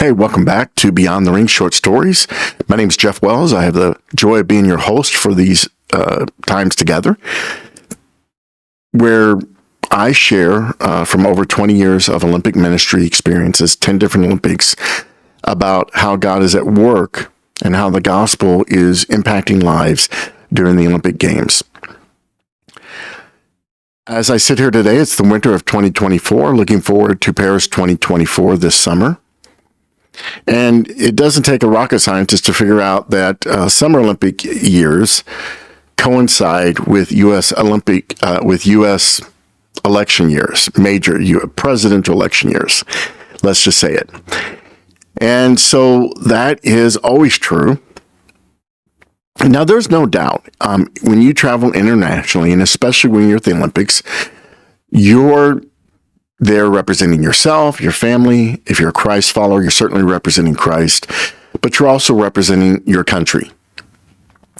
Hey, welcome back to Beyond the Ring Short Stories. My name is Jeff Wells. I have the joy of being your host for these times together, where I share from over 20 years of Olympic ministry experiences, 10 different Olympics, about how God is at work and how the gospel is impacting lives during the Olympic Games. As I sit here today, it's the winter of 2024, looking forward to Paris 2024 this summer. And it doesn't take a rocket scientist to figure out that Summer Olympic years coincide with U.S. election years, major presidential election years. Let's just say it. And so that is always true. Now, there's no doubt when you travel internationally, and especially when you're at the Olympics, you're there representing yourself, your family. If you're a Christ follower, you're certainly representing Christ, but you're also representing your country.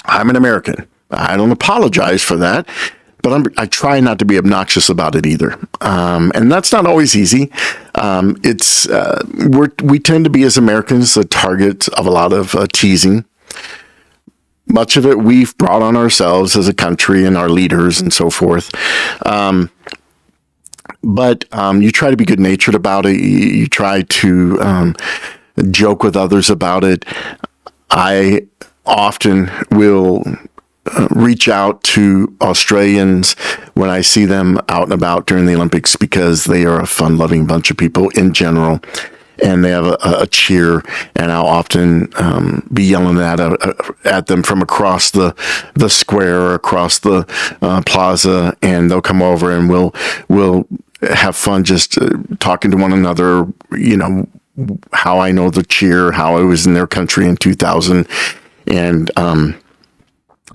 I'm an American. I don't apologize for that, but I try not to be obnoxious about it either. And that's not always easy. We tend to be, as Americans, the target of a lot of teasing. Much of it we've brought on ourselves as a country and our leaders and so forth. But you try to be good-natured about it. You try to joke with others about it. I often will reach out to Australians when I see them out and about during the Olympics, because they are a fun-loving bunch of people in general, and they have a cheer, and I'll often be yelling at them from across the square or across the plaza, and they'll come over and we'll have fun just talking to one another, how I know the cheer, how I was in their country in 2000, and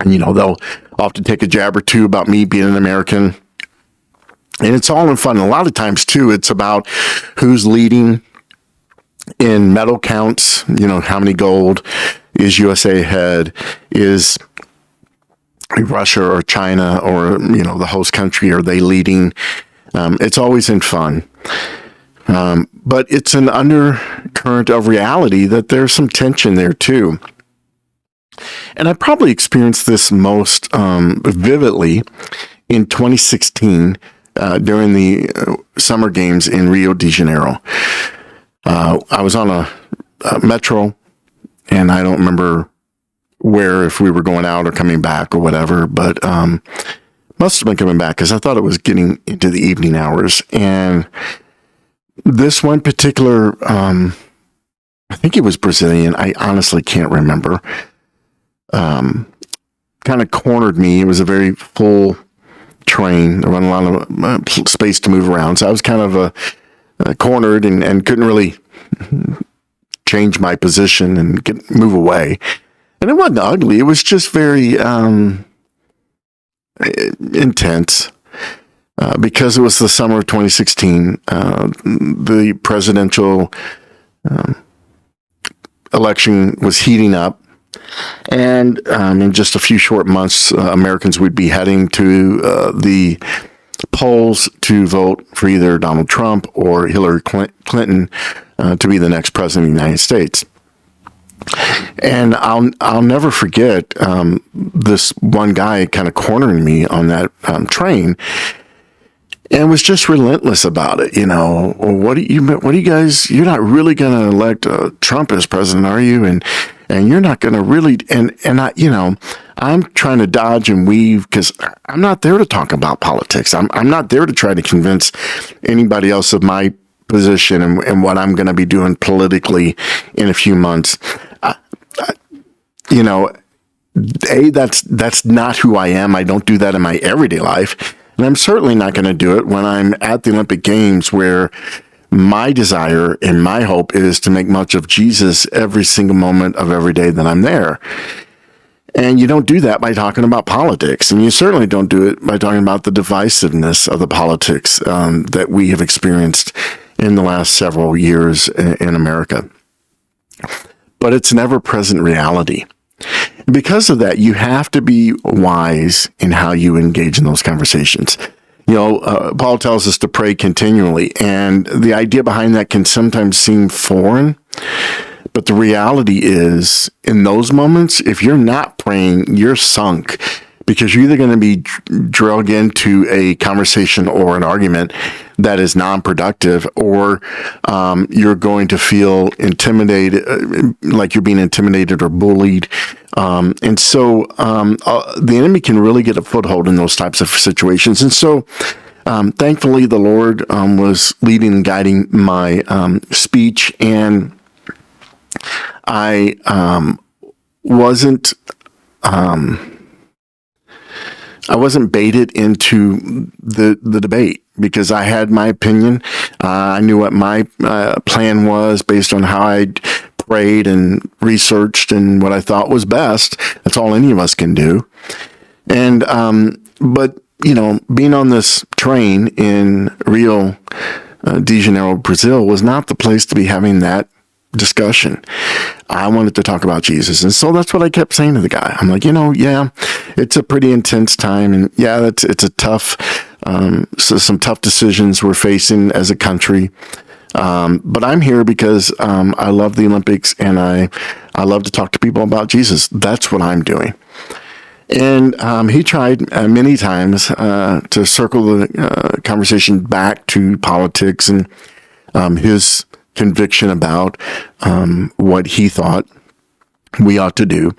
they'll often take a jab or two about me being an American, and it's all in fun. And a lot of times too, it's about who's leading in medal counts. How many gold is USA ahead? Is Russia or China or the host country, are they leading? It's always in fun. But it's an undercurrent of reality that there's some tension there too. And I probably experienced this most vividly in 2016 during the Summer Games in Rio de Janeiro. I was on a metro, and I don't remember if we were going out or coming back or whatever, but must have been coming back, because I thought it was getting into the evening hours. And this one particular, I think it was Brazilian, I honestly can't remember, kind of cornered me. It was a very full train. There wasn't a lot of space to move around. So I was kind of cornered and couldn't really change my position and move away. And it wasn't ugly. It was just very intense because it was the summer of 2016. The presidential election was heating up. And in just a few short months, Americans would be heading to the polls to vote for either Donald Trump or Hillary Clinton to be the next president of the United States. And I'll never forget this one guy kind of cornering me on that train, and was just relentless about it. What do you guys? You're not really going to elect Trump as president, are you? And you're not going to really. And I, I'm trying to dodge and weave, because I'm not there to talk about politics. I'm not there to try to convince anybody else of my position and what I'm going to be doing politically in a few months. That's not who I am. I don't do that in my everyday life. And I'm certainly not going to do it when I'm at the Olympic Games, where my desire and my hope is to make much of Jesus every single moment of every day that I'm there. And you don't do that by talking about politics. And you certainly don't do it by talking about the divisiveness of the politics that we have experienced in the last several years in America. But it's an ever-present reality. Because of that, you have to be wise in how you engage in those conversations. Paul tells us to pray continually, and the idea behind that can sometimes seem foreign But the reality is, in those moments, if you're not praying, you're sunk, because you're either going to be drug into a conversation or an argument that is non-productive, or you're going to feel intimidated, like you're being intimidated or bullied. And so the enemy can really get a foothold in those types of situations. And so thankfully, the Lord was leading and guiding my speech, and I wasn't baited into the debate, because I had my opinion. I knew what my plan was based on how I prayed and researched and what I thought was best. That's all any of us can do. And but being on this train in Rio de Janeiro, Brazil, was not the place to be having that discussion. I wanted to talk about Jesus. And so that's what I kept saying to the guy. I'm like, yeah, it's a pretty intense time. And yeah, it's a tough, some tough decisions we're facing as a country. But I'm here because I love the Olympics, and I love to talk to people about Jesus. That's what I'm doing. And he tried many times to circle the conversation back to politics and his conviction about what he thought we ought to do.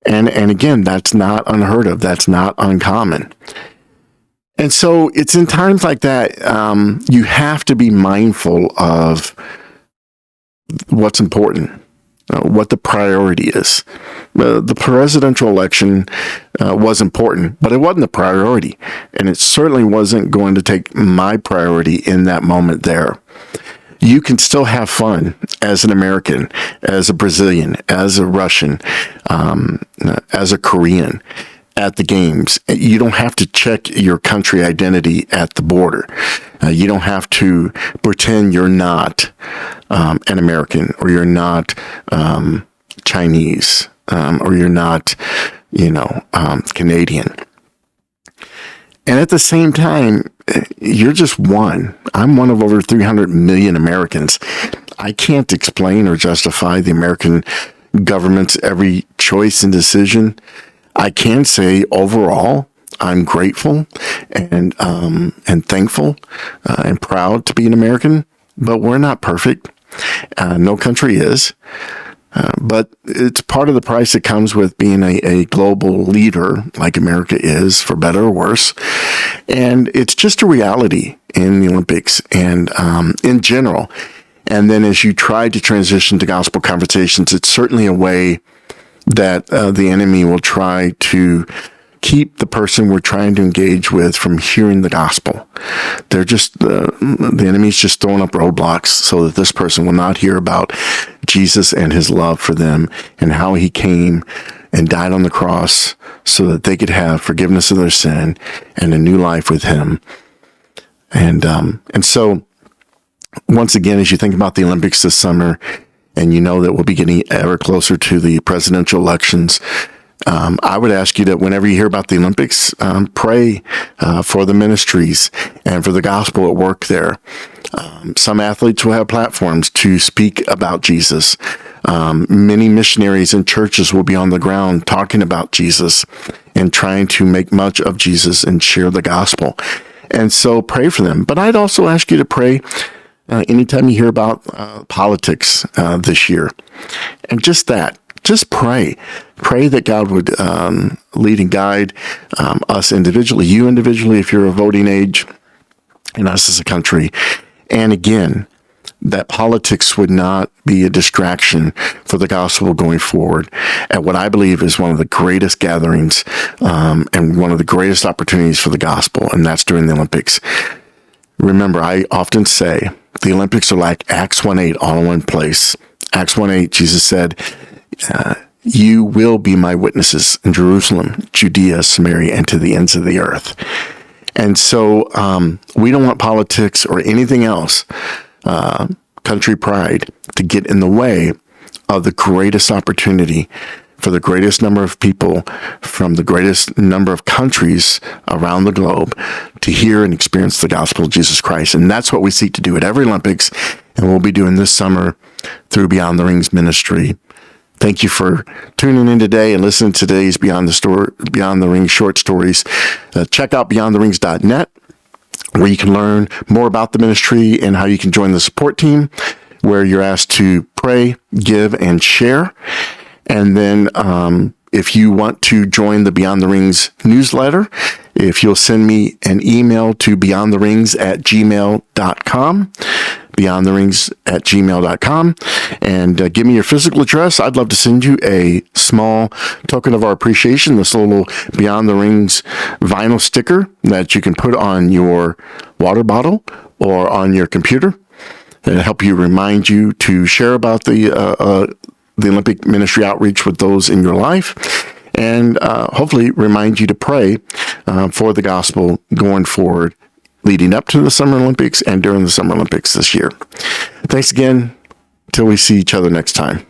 And again, that's not unheard of. That's not uncommon. And so it's in times like that, you have to be mindful of what's important, what the priority is. The presidential election was important, but it wasn't the priority. And it certainly wasn't going to take my priority in that moment there. You can still have fun as an American, as a Brazilian, as a Russian, as a Korean at the games. You don't have to check your country identity at the border. You don't have to pretend you're not an American, or you're not Chinese, or you're not, Canadian. And at the same time, you're just one. I'm one of over 300 million Americans. I can't explain or justify the American government's every choice and decision. I can say overall, I'm grateful and thankful and proud to be an American, but we're not perfect. No country is. But it's part of the price that comes with being a global leader like America is, for better or worse. And it's just a reality in the Olympics and in general. And then as you try to transition to gospel conversations, it's certainly a way that the enemy will try to keep the person we're trying to engage with from hearing the gospel. They're just, the enemy's just throwing up roadblocks so that this person will not hear about Jesus and his love for them, and how he came and died on the cross so that they could have forgiveness of their sin and a new life with him. And so once again, as you think about the Olympics this summer, and you know that we'll be getting ever closer to the presidential elections, I would ask you that whenever you hear about the Olympics, pray for the ministries and for the gospel at work there. Some athletes will have platforms to speak about Jesus. Many missionaries and churches will be on the ground talking about Jesus and trying to make much of Jesus and share the gospel. And so pray for them. But I'd also ask you to pray anytime you hear about politics this year. And just that. Just pray. Pray that God would lead and guide us individually, you individually if you're of voting age, and us as a country. And again, that politics would not be a distraction for the gospel going forward at what I believe is one of the greatest gatherings and one of the greatest opportunities for the gospel, and that's during the Olympics. Remember, I often say the Olympics are like Acts 1:8 all in one place. Acts 1:8, Jesus said, you will be my witnesses in Jerusalem, Judea, Samaria, and to the ends of the earth. And so we don't want politics or anything else, country pride, to get in the way of the greatest opportunity for the greatest number of people from the greatest number of countries around the globe to hear and experience the gospel of Jesus Christ. And that's what we seek to do at every Olympics, and we'll be doing this summer through Beyond the Rings ministry. Thank you for tuning in today and listening to today's Beyond the Rings short stories. Check out beyondtherings.net, where you can learn more about the ministry and how you can join the support team, where you're asked to pray, give, and share. And then if you want to join the Beyond the Rings newsletter, if you'll send me an email to beyondtherings@gmail.com, beyondtherings@gmail.com, and give me your physical address, I'd love to send you a small token of our appreciation, this little Beyond the Rings vinyl sticker that you can put on your water bottle or on your computer, and help you remind you to share about the Olympic ministry outreach with those in your life, and hopefully remind you to pray for the gospel going forward, leading up to the Summer Olympics and during the Summer Olympics this year. Thanks again. Till we see each other next time.